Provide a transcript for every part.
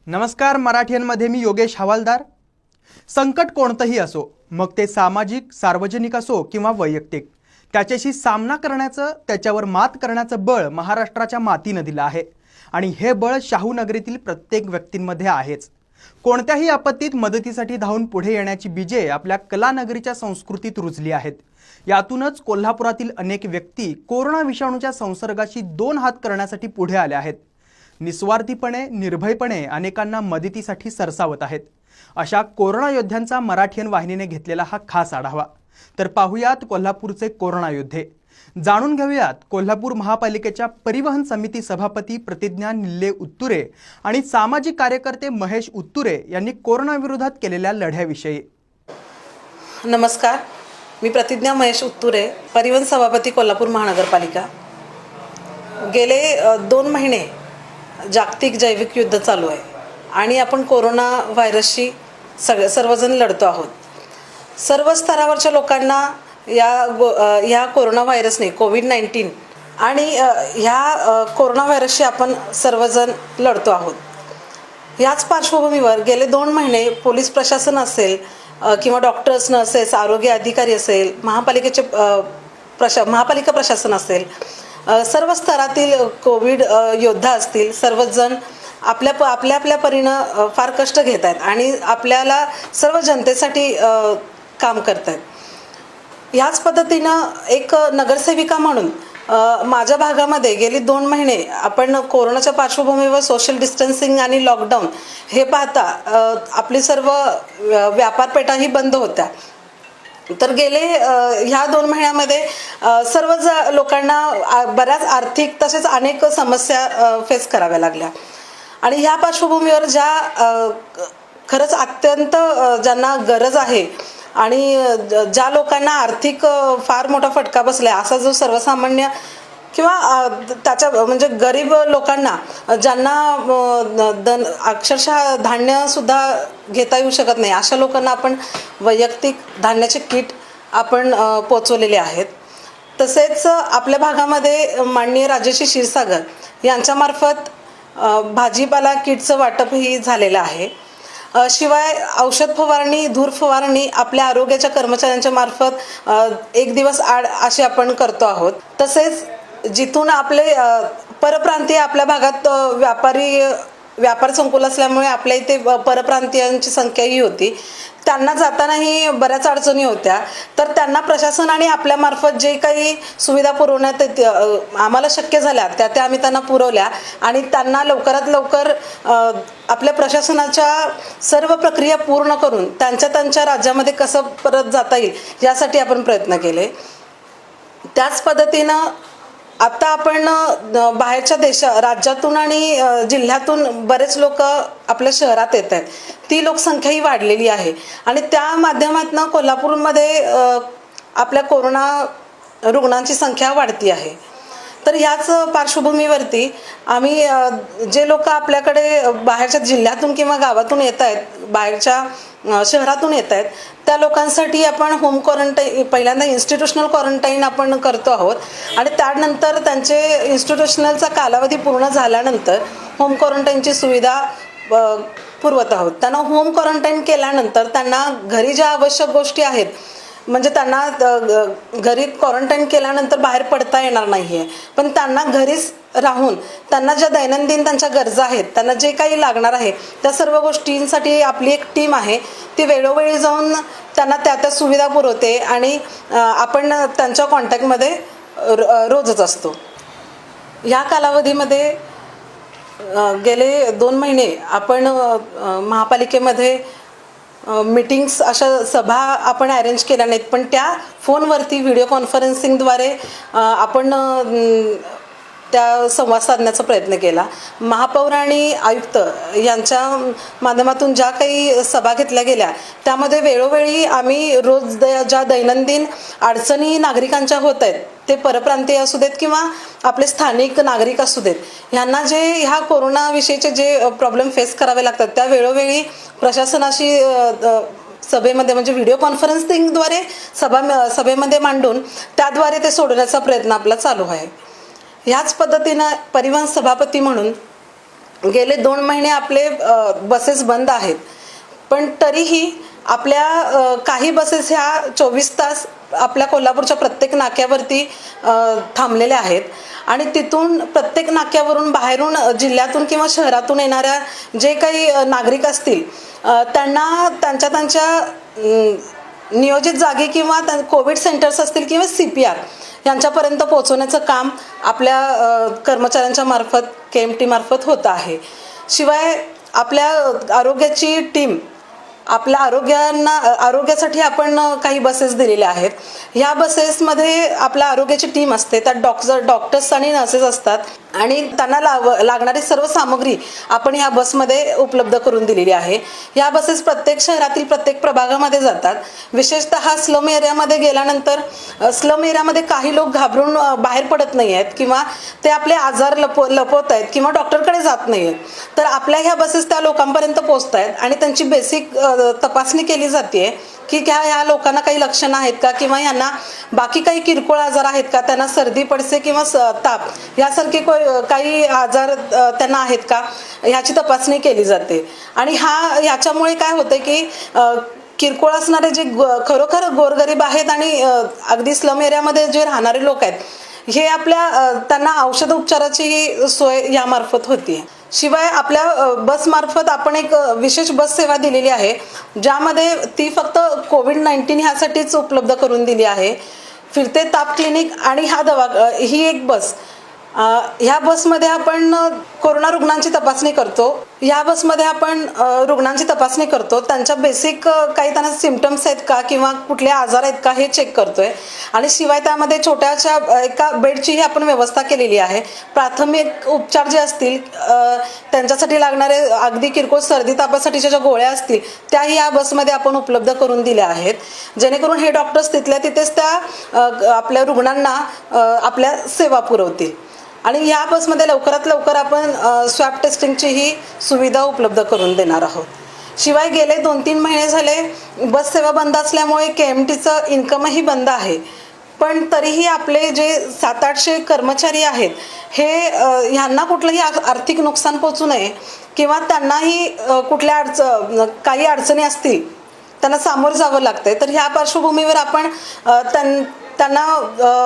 नमस्कार, मराठीमध्ये मी योगेश हवालदार। संकट कोणतंही असो, मग ते सामाजिक सार्वजनिक असो किंवा वैयक्तिक, त्याच्याशी सामना करण्याचं, त्याच्यावर मात करण्याचं बळ महाराष्ट्राच्या मातीने दिलं आहे आणि हे बळ शाहू नगरीतील प्रत्येक व्यक्तींमध्ये आहेच। कोणत्याही आपत्तीत मदतीसाठी धावून पुढे येण्याची बीजे आपल्या कलानगरीच्या संस्कृतीत रुजली आहेत। यातूनच कोल्हापुरातील अनेक व्यक्ती कोरोना विषाणूच्या संसर्गाशी दोन हात करण्यासाठी पुढे आले आहेत। निस्वार्थीपणे, निर्भयपणे अनेकांना मदतीसाठी सरसावत आहेत। अशा कोरोना योद्ध्यांचा मराठीयन वाहिनीने घेतलेला हा खास आढावा। तर पाहूयात कोल्हापूरचे कोरोना योद्धे। जाणून घेऊयात कोल्हापूर महापालिकेच्या परिवहन समिती सभापती प्रतिज्ञा निल्ले उत्तुरे आणि सामाजिक कार्यकर्ते महेश उत्तुरे यांनी कोरोना विरोधात केलेल्या लढ्याविषयी। नमस्कार, मी प्रतिज्ञा महेश उत्तुरे, परिवहन सभापती कोल्हापूर महानगरपालिका। गेले 2 महिने जागतिक जैविक युद्ध चालू आहे आणि आपण कोरोना व्हायरसशी सर्वजण लढतो आहोत। सर्व स्तरावरच्या लोकांना या कोरोना व्हायरसने कोविड-19 आणि ह्या कोरोना व्हायरसशी आपण सर्वजण लढतो आहोत। याच पार्श्वभूमीवर गेले 2 महिने पोलीस प्रशासन असेल किंवा डॉक्टर्स नर्सेस, आरोग्य अधिकारी असेल, महापालिका प्रशासन असेल, सर्व स्तरातील कोविड योद्धा असतील, सर्वजण आपल्या परीनं फार कष्ट घेत आहेत आणि आपल्याला सर्व जनतेसाठी काम करत आहेत। याच पद्धतीनं एक नगरसेविका म्हणून माझ्या भागामध्ये गेली 2 महिने आपण कोरोनाच्या पार्श्वभूमीवर सोशल डिस्टन्सिंग आणि लॉकडाऊन हे पाहता आपली सर्व व्यापारपेठाही बंद होत्या। तर गेले ह्या 2 महिन्यामध्ये सर्व लोकांना बऱ्याच आर्थिक तसेच अनेक समस्या फेस कराव्या लागल्या आणि ह्या पार्श्वभूमीवर खरंच अत्यंत ज्यांना गरज आहे आणि ज्या लोकांना आर्थिक फार मोठा फटका बसला असा जो सर्वसामान्य किंवा त्याच्या म्हणजे गरीब लोकांना ज्यांना अक्षरशः धान्यसुद्धा घेता येऊ शकत नाही अशा लोकांना आपण वैयक्तिक धान्याचे किट आपण पोचवलेले आहेत। तसेच आपल्या भागामध्ये माननीय राजेश्री क्षीरसागर यांच्यामार्फत भाजीपाला किटचं वाटपही झालेलं आहे। शिवाय औषध फवारणी, धूर फवारणी आपल्या आरोग्याच्या कर्मचाऱ्यांच्या मार्फत 1 दिवस आड अशी आपण करतो आहोत। तसेच जिथून आपले परप्रांतीय आपल्या भागात व्यापार संकुल असल्यामुळे आपल्या इथे परप्रांतीयांची संख्याही होती, त्यांना जातानाही बऱ्याच अडचणी होत्या। तर त्यांना प्रशासन आणि आपल्यामार्फत जे काही सुविधा पुरवण्यात आम्हाला शक्य झाल्या त्या आम्ही त्यांना पुरवल्या आणि त्यांना लवकरात लवकर आपल्या प्रशासनाच्या सर्व प्रक्रिया पूर्ण करून त्यांच्या राज्यामध्ये कसं परत जाता येईल यासाठी आपण प्रयत्न केले। त्याच पद्धतीनं आता आपण बाहेरच्या राज्यातून आणि जिल्ह्यातून बरेच लोक आपल्या शहरात येत आहेत, ती लोकसंख्याही वाढलेली आहे आणि त्या माध्यमातून कोल्हापूरमध्ये आपल्या कोरोना रुग्णांची संख्या वाढती आहे। तर ह्याच पार्श्वभूमीवरती आम्ही जे लोक आपल्याकडे बाहेरच्या जिल्ह्यातून किंवा गावातून येत आहेत, बाहेरच्या शहरातून येत आहेत, त्या लोकांसाठी आपण होम क्वारंटाईन, पहिल्यांदा इन्स्टिट्यूशनल क्वारंटाईन आपण करतो आहोत आणि त्यानंतर त्यांचे इन्स्टिट्यूशनलचा कालावधी पूर्ण झाल्यानंतर होम क्वारंटाईनची सुविधा पुरवत आहोत। त्यांना होम क्वारंटाईन केल्यानंतर त्यांना घरी ज्या आवश्यक गोष्टी आहेत, म्हणजे त्यांना घरी क्वारंटाईन केल्यानंतर बाहेर पडता येणार नाही आहे, पण त्यांना घरीच राहून त्यांना ज्या दैनंदिन त्यांच्या गरजा आहेत, त्यांना जे काही लागणार आहे त्या सर्व गोष्टींसाठी आपली एक टीम आहे, ती वेळोवेळी जाऊन त्यांना त्या सुविधा पुरवते आणि आपण त्यांच्या कॉन्टॅक्टमध्ये रोजच असतो। ह्या कालावधीमध्ये गेले 2 महिने आपण महापालिकेमध्ये मीटिंग्स, अशा सभा आपण अरेंज केल्या नाहीत, पण त्या फोनवरती व्हिडिओ कॉन्फरन्सिंगद्वारे आपण त्या संवाद साधण्याचा प्रयत्न केला। महापौर आणि आयुक्त यांच्या माध्यमातून ज्या काही सभा घेतल्या गेल्या त्यामध्ये वेळोवेळी आम्ही रोज ज्या दैनंदिन अडचणी नागरिकांच्या होत आहेत, ते परप्रांतीय असू देत किंवा आपले स्थानिक नागरिक असू देत, ह्यांना जे ह्या कोरोनाविषयीचे जे प्रॉब्लेम फेस करावे लागतात त्या वेळोवेळी प्रशासनाशी सभेमध्ये म्हणजे व्हिडिओ कॉन्फरन्सिंगद्वारे सभेमध्ये मांडून त्याद्वारे ते सोडवण्याचा प्रयत्न आपला चालू आहे। ह्याच पद्धतीनं परिवहन सभापती म्हणून गेले 2 महिने आपले बसेस बंद आहेत, पण तरीही आपल्या काही बसेस ह्या 24 तास आपल्या कोल्हापूरच्या प्रत्येक नाक्यावरती थांबलेल्या आहेत आणि तिथून प्रत्येक नाक्यावरून बाहेरून जिल्ह्यातून किंवा शहरातून येणाऱ्या जे काही नागरिक असतील त्यांना त्यांच्या नियोजित जागी किंवा कोविड सेंटर्स असतील किंवा CPR यांच्यापर्यंत पोहोचवण्याचं काम आपल्या कर्मचाऱ्यांच्या मार्फत KMT मार्फत होत आहे. शिवाय आपल्या आरोग्याची टीम आपल्या आरोग्यासाठी आपण काही बसेस दिलेल्या आहेत. ह्या बसेसमध्ये आपल्या आरोग्याची टीम असते, त्यात डॉक्टर्स आणि नर्सेस असतात आणि त्यांना लागणारी सर्व सामग्री आपण ह्या बसमध्ये उपलब्ध करून दिलेली आहे. ह्या बसेस प्रत्येक शहरातील प्रत्येक प्रभागामध्ये जातात. विशेषतः स्लम एरियामध्ये गेल्यानंतर स्लम एरियामध्ये काही लोक घाबरून बाहेर पडत नाही आहेत किंवा ते आपले आजार लपवत आहेत किंवा डॉक्टरकडे जात नाही आहेत, तर आपल्या ह्या बसेस त्या लोकांपर्यंत पोहोचत आहेत आणि त्यांची बेसिक तपासणी केली जाते की ह्या लोकांना काही लक्षणं आहेत का किंवा यांना बाकी काही किरकोळ आजार आहेत का, त्यांना सर्दी पडसे किंवा ताप यासारखे काही आजार त्यांना आहेत का ह्याची तपासणी केली जाते. आणि ह्याच्यामुळे काय होतं की किरकोळ असणारे जे खरोखर गोरगरीब आहेत आणि अगदी स्लम एरियामध्ये जे राहणारे लोक आहेत हे त्यांना औषध उपचाराची सोय यामार्फत होती. शिवाय आपल्या बसमार्फत आपण एक विशेष बस सेवा दिलेली आहे, ज्यामध्ये ती फक्त COVID-19 ह्यासाठीच उपलब्ध करून दिली आहे. फिरते ताप क्लिनिक आणि ही एक बस. ह्या बसमध्ये आपण कोरोना रुग्णांची तपासणी करतो. ह्या बसमध्ये आपण रुग्णांची तपासणी करतो, त्यांच्या बेसिक काही त्यांना सिम्पटम्स आहेत का किंवा कुठले आजार आहेत का हे चेक करतोय. आणि शिवाय त्यामध्ये छोट्याशा एका बेडचीही आपण व्यवस्था केलेली आहे. प्राथमिक उपचार जे असतील त्यांच्यासाठी लागणारे अगदी किरकोळ सर्दी तापासाठीच्या ज्या गोळ्या असतील त्याही या बसमध्ये आपण उपलब्ध करून दिल्या आहेत, जेणेकरून हे डॉक्टर्स तिथल्या तिथेच त्या आपल्या रुग्णांना आपल्या सेवा पुरवतील. आणि या बसमध्ये लवकरात लवकर आपण स्वॅब टेस्टिंगचीही सुविधा उपलब्ध करून देणार आहोत. शिवाय गेले 2-3 महिने झाले बस सेवा बंद असल्यामुळे KMTचं इन्कमही बंद आहे, पण तरीही आपले जे 700-800 कर्मचारी आहेत हे ह्यांना कुठलंही आर्थिक नुकसान पोचू नये किंवा त्यांनाही कुठल्या काही अडचणी असतील त्यांना सामोरं जावं लागतंय, तर ह्या पार्श्वभूमीवर आपण त्यांना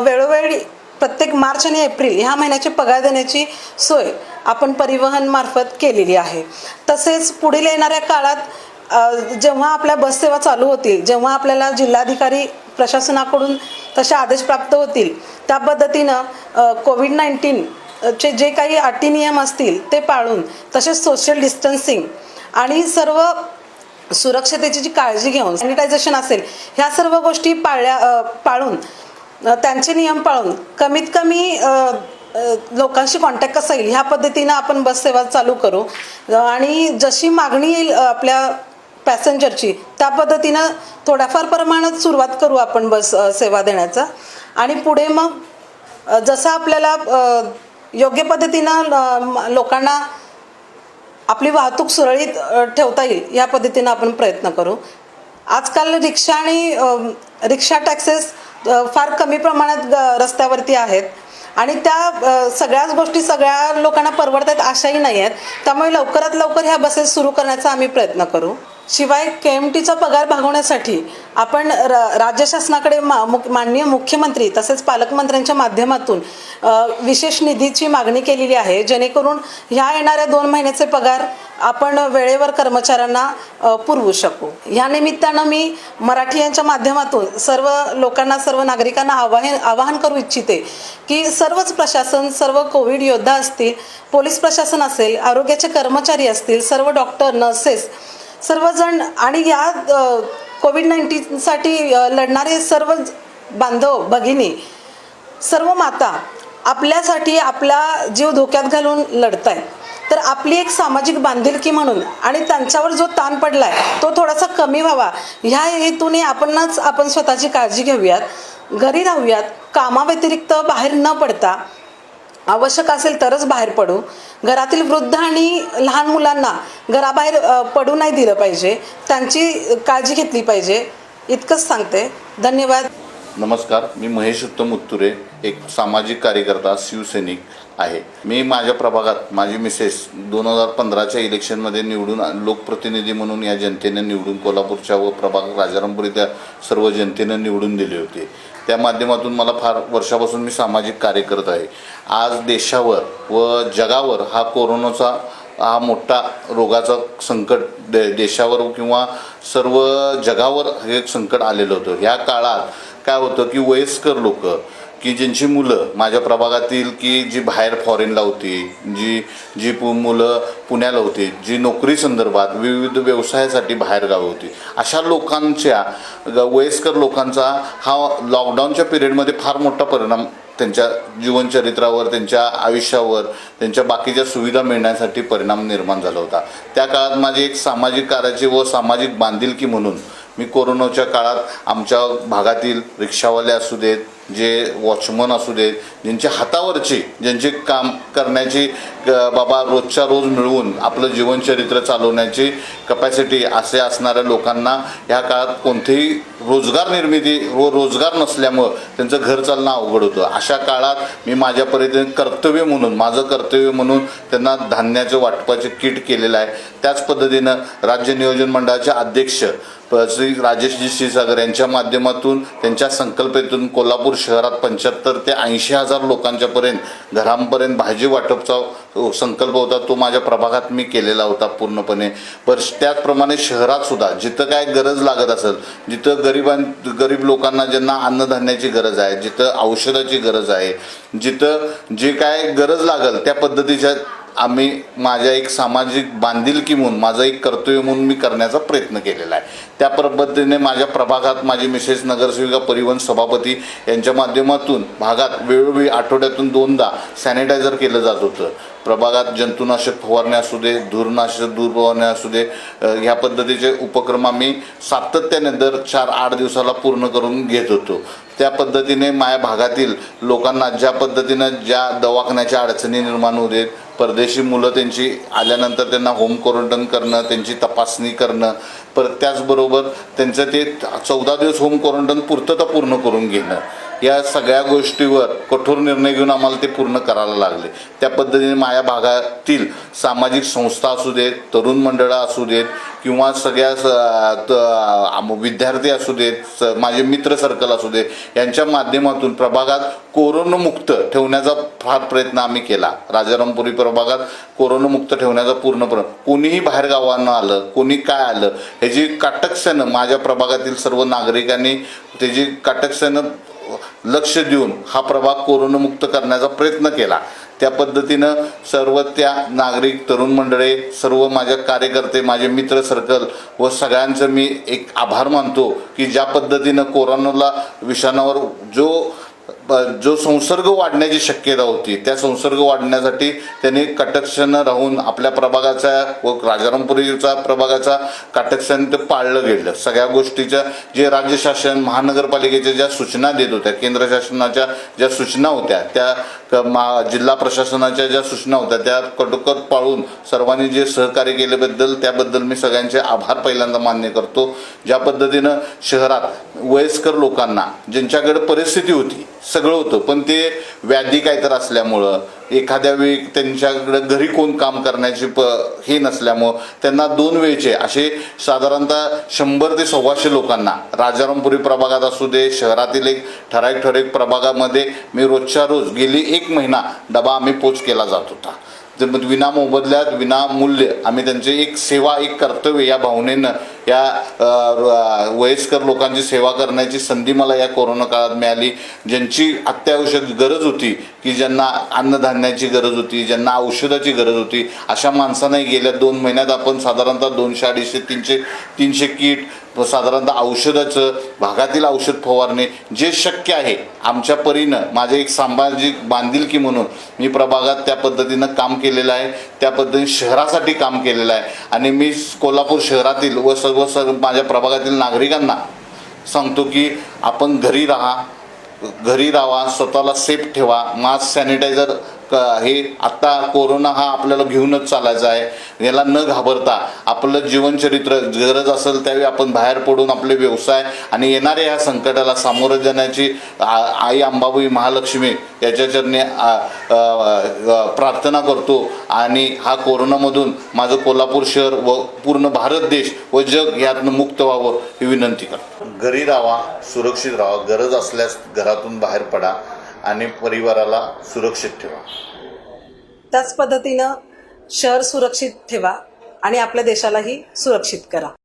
वेळोवेळी प्रत्येक मार्च आणि एप्रिल ह्या महिन्याचे पगार देण्याची सोय आपण परिवहन मार्फत केलेली आहे. तसेच पुढील येणाऱ्या काळात जेव्हा आपल्या बस सेवा चालू होतील, जेव्हा आपल्याला जिल्हाधिकारी प्रशासनाकडून तसे आदेश प्राप्त होतील, त्या पद्धतीनं COVID-19चे जे काही अटी नियम असतील ते पाळून, तसेच सोशल डिस्टन्सिंग आणि सर्व सुरक्षतेची जी काळजी घेऊन सॅनिटायझेशन असेल ह्या सर्व गोष्टी पाळून त्यांचे नियम पाळून कमीत कमी लोकांशी कॉन्टॅक्ट कसा येईल ह्या पद्धतीनं आपण बस सेवा चालू करू. आणि जशी मागणी येईल आपल्या पॅसेंजरची त्या पद्धतीनं थोड्याफार प्रमाणात सुरुवात करू आपण बस सेवा देण्याचा. आणि पुढे मग जसं आपल्याला योग्य पद्धतीनं लोकांना आपली वाहतूक सुरळीत ठेवता येईल या पद्धतीनं आपण प्रयत्न करू. आजकाल रिक्षा आणि रिक्षा टॅक्सेस फार कमी प्रमाणात रस्त्यावरती आहेत आणि त्या सगळ्याच गोष्टी सगळ्या लोकांना परवडतात अशाही नाही आहेत, त्यामुळे लवकरात लवकर ह्या बसेस सुरू करण्याचा आम्ही प्रयत्न करू. शिवाय KMTचा पगार भागवण्यासाठी आपण राज्य शासनाकडे माननीय मुख्यमंत्री तसेच पालकमंत्र्यांच्या माध्यमातून विशेष निधीची मागणी केलेली आहे, जेणेकरून ह्या येणाऱ्या 2 महिन्याचे पगार आपण वेळेवर कर्मचाऱ्यांना पुरवू शकू. या निमित्तानं मी मराठी यांच्या माध्यमातून सर्व लोकांना, सर्व नागरिकांना आवाहन करू इच्छिते की सर्वच प्रशासन, सर्व कोविड योद्धा असतील, पोलीस प्रशासन असेल, आरोग्याचे कर्मचारी असतील, सर्व डॉक्टर, नर्सेस, सर्वजण आणि या COVID-19साठी लढणारे सर्व बांधव, भगिनी, सर्व माता आपल्यासाठी आपला जीव धोक्यात घालून लढतायत. तर आपली एक सामाजिक बांधिलकी म्हणून आणि त्यांच्यावर जो ताण पडलाय तो थोडासा कमी व्हावा ह्या हेतूने आपण स्वतःची काळजी घेऊयात, घरी राहूयात, कामाव्यतिरिक्त बाहेर न पडता आवश्यक असेल तरच बाहेर पडू. घरातील वृद्ध आणि लहान मुलांना घराबाहेर पडू नाही दिलं पाहिजे, त्यांची काळजी घेतली पाहिजे, इतकंच सांगते. धन्यवाद. नमस्कार, मी महेश उत्तम उत्तुरे, एक सामाजिक कार्यकर्ता, शिवसैनिक, आहे. मी माझ्या प्रभागात माझी मिसेस 2015च्या इलेक्शनमध्ये निवडून लोकप्रतिनिधी म्हणून या जनतेने निवडून कोल्हापूरच्या व प्रभाग राजारामपुरी त्या सर्व जनतेनं निवडून दिले होते. त्या माध्यमातून मला फार वर्षापासून मी सामाजिक कार्य करत आहे. आज देशावर व जगावर हा कोरोनाचा हा मोठा रोगाचा संकट देशावर किंवा सर्व जगावर हे संकट आलेलं होतं. ह्या काळात काय होतं की वयस्कर लोक की ज्यांची मुलं माझ्या प्रभागातील की जी बाहेर फॉरेनला होती, जी मुलं पुण्याला होती, जी नोकरी संदर्भात विविध व्यवसायासाठी बाहेर गावी होती, अशा लोकांच्या वयस्कर लोकांचा हा लॉकडाऊनच्या पिरियडमध्ये फार मोठा परिणाम त्यांच्या जीवनचरित्रावर, त्यांच्या आयुष्यावर, त्यांच्या बाकीच्या सुविधा मिळण्यासाठी परिणाम निर्माण झाला होता. त्या काळात माझी एक सामाजिक कार्याची व सामाजिक बांधिलकी म्हणून मी कोरोनाच्या काळात आमच्या भागातील रिक्षावाले असू देत, जे वॉचमन असू देत, ज्यांच्या हातावरची ज्यांचे काम करण्याची बाबा रोजच्या रोज मिळवून आपलं जीवनचरित्र चालवण्याची कपॅसिटी असे असणाऱ्या लोकांना ह्या काळात कोणतेही रोजगार निर्मिती व रोजगार नसल्यामुळं त्यांचं घर चालणं अवघड होतं. अशा काळात मी माझ्या परीने कर्तव्य म्हणून माझं कर्तव्य म्हणून त्यांना धान्याचं वाटपाचे किट केलेलं आहे. त्याच पद्धतीनं राज्य नियोजन मंडळाचे अध्यक्ष श्री राजेशजी क्षीरसागर यांच्या माध्यमातून त्यांच्या संकल्पनेतून कोल्हापूर शहरात 75 ते 80,000 लोकांच्यापर्यंत घरांपर्यंत भाजी वाटपचा संकल्प होता. तो माझ्या प्रभागात मी केलेला होता पूर्णपणे. पण त्याचप्रमाणे शहरात सुद्धा जिथं काय गरज लागत असेल, जिथं गरीब लोकांना ज्यांना अन्नधान्याची गरज आहे, जिथं औषधाची गरज आहे, जिथं जे काय गरज लागेल त्या पद्धतीच्या आम्ही माझ्या एक सामाजिक बांधिलकी म्हणून माझं एक कर्तव्य म्हणून मी करण्याचा प्रयत्न केलेला आहे. त्या पद्धतीने माझ्या प्रभागात माझी मिसेस नगरसेविका परिवहन सभापती यांच्या माध्यमातून भागात वेळोवेळी आठवड्यातून 2दा सॅनिटायझर केलं जात होतं. प्रभागात जंतुनाशक फवारण्या असू दे, धूरनाशक दूर फवारण्या असू दे, ह्या पद्धतीचे उपक्रम आम्ही सातत्याने दर 4-8 दिवसाला पूर्ण करून घेत होतो. त्या पद्धतीने माझ्या भागातील लोकांना ज्या पद्धतीनं ज्या दवाखान्याच्या अडचणी निर्माण होत आहेत, परदेशी मुलं त्यांची आल्यानंतर त्यांना होम क्वारंटाईन करणं, त्यांची तपासणी करणं, परत त्याचबरोबर त्यांचं ते 14 दिवस होम क्वारंटाईन पूर्तता पूर्ण करून घेणं, या सगळ्या गोष्टीवर कठोर निर्णय घेऊन आम्हाला ते पूर्ण करायला लागले. त्या पद्धतीने माझ्या भागातील सामाजिक संस्था असू देत, तरुण मंडळं असू देत किंवा सगळ्या विद्यार्थी असू देत, माझे मित्र सर्कल असू दे, यांच्या माध्यमातून प्रभागात कोरोनामुक्त ठेवण्याचा फार प्रयत्न आम्ही केला. राजारामपुरी प्रभागात कोरोनामुक्त ठेवण्याचा पूर्णपणे कोणीही बाहेर गावानं आलं, कोणी काय आलं, ह्याची काटकसनं माझ्या प्रभागातील सर्व नागरिकांनी त्याची काटकसनं लक्ष देऊन हा प्रभाग कोरोनामुक्त करण्याचा प्रयत्न केला. त्या पद्धतीनं सर्व त्या नागरिक, तरुण मंडळी, सर्व माझ्या कार्यकर्ते, माझे मित्र सर्कल व सगळ्यांचं मी एक आभार मानतो की ज्या पद्धतीनं कोरोनाला विषाणूवर जो संसर्ग वाढण्याची शक्यता होती, त्या संसर्ग वाढण्यासाठी त्यांनी कटकसनं राहून आपल्या प्रभागाचा व राजारामपुरीचा प्रभागाचा कटकसन ते पाळलं गेलं. सगळ्या गोष्टीच्या जे राज्य शासन, महानगरपालिकेच्या ज्या सूचना देत होत्या, केंद्र शासनाच्या ज्या सूचना होत्या, त्या जिल्हा प्रशासनाच्या ज्या सूचना होत्या, त्या कटोकट पाळून सर्वांनी जे सहकार्य केल्याबद्दल त्याबद्दल मी सगळ्यांचे आभार पहिल्यांदा मान्य करतो. ज्या पद्धतीनं शहरात वयस्कर लोकांना ज्यांच्याकडे परिस्थिती होती, सगळं होतं, पण ते व्याधी काहीतरी असल्यामुळं, एखाद्या वेळी त्यांच्याकडे घरी कोण काम करण्याची हे नसल्यामुळं त्यांना 2 वेळचे असे साधारणतः 100 ते 125 लोकांना राजारामपुरी प्रभागात असू दे, शहरातील एक ठराविक प्रभागामध्ये मी रोजच्या रोज गेली 1 महिना डबा आम्ही पोच केला जात होता. विना मोबदल्यात, विना मूल्य आम्ही त्यांची एक सेवा, एक कर्तव्य या भावनेनं या वयस्कर लोकांची सेवा करण्याची संधी मला या कोरोना काळात मिळाली. ज्यांची अत्यावश्यक गरज होती, की ज्यांना अन्नधान्याची गरज होती, ज्यांना औषधाची गरज होती, अशा माणसांनाही गेल्या 2 महिन्यात आपण साधारणतः 200-250-300 किट, साधारणतः औषधाचं, भागातील औषध फवारणे जे शक्य आहे आमच्या परीनं, माझे एक सामाजिक बांधिलकी म्हणून मी प्रभागात त्या पद्धतीनं काम केलेलं आहे. त्या पद्धतीने शहरासाठी काम केलेलं आहे. आणि मी कोल्हापूर शहरातील व सर्व माझ्या प्रभागातील नागरिकांना सांगतो की आपण घरी राहा, स्वतःला सेफ ठेवा, मास्क, सॅनिटायझर हे आत्ता कोरोना हा आपल्याला घेऊनच चालायचा आहे. याला न घाबरता आपलं जीवनचरित्र गरज असेल त्यावेळी आपण बाहेर पडून आपले व्यवसाय आणि येणाऱ्या ह्या संकटाला सामोरं जाण्याची आई अंबाबाई महालक्ष्मी याच्या चरणी प्रार्थना करतो आणि हा कोरोनामधून माझं कोल्हापूर शहर व पूर्ण भारत देश व जग यातनं मुक्त व्हावं ही विनंती करतो. घरी राहा, सुरक्षित राहा, गरज असल्यास घरातून बाहेर पडा आणि परिवाराला सुरक्षित ठेवा. त्याच पद्धतीनं शहर सुरक्षित ठेवा आणि आपल्या देशालाही सुरक्षित करा.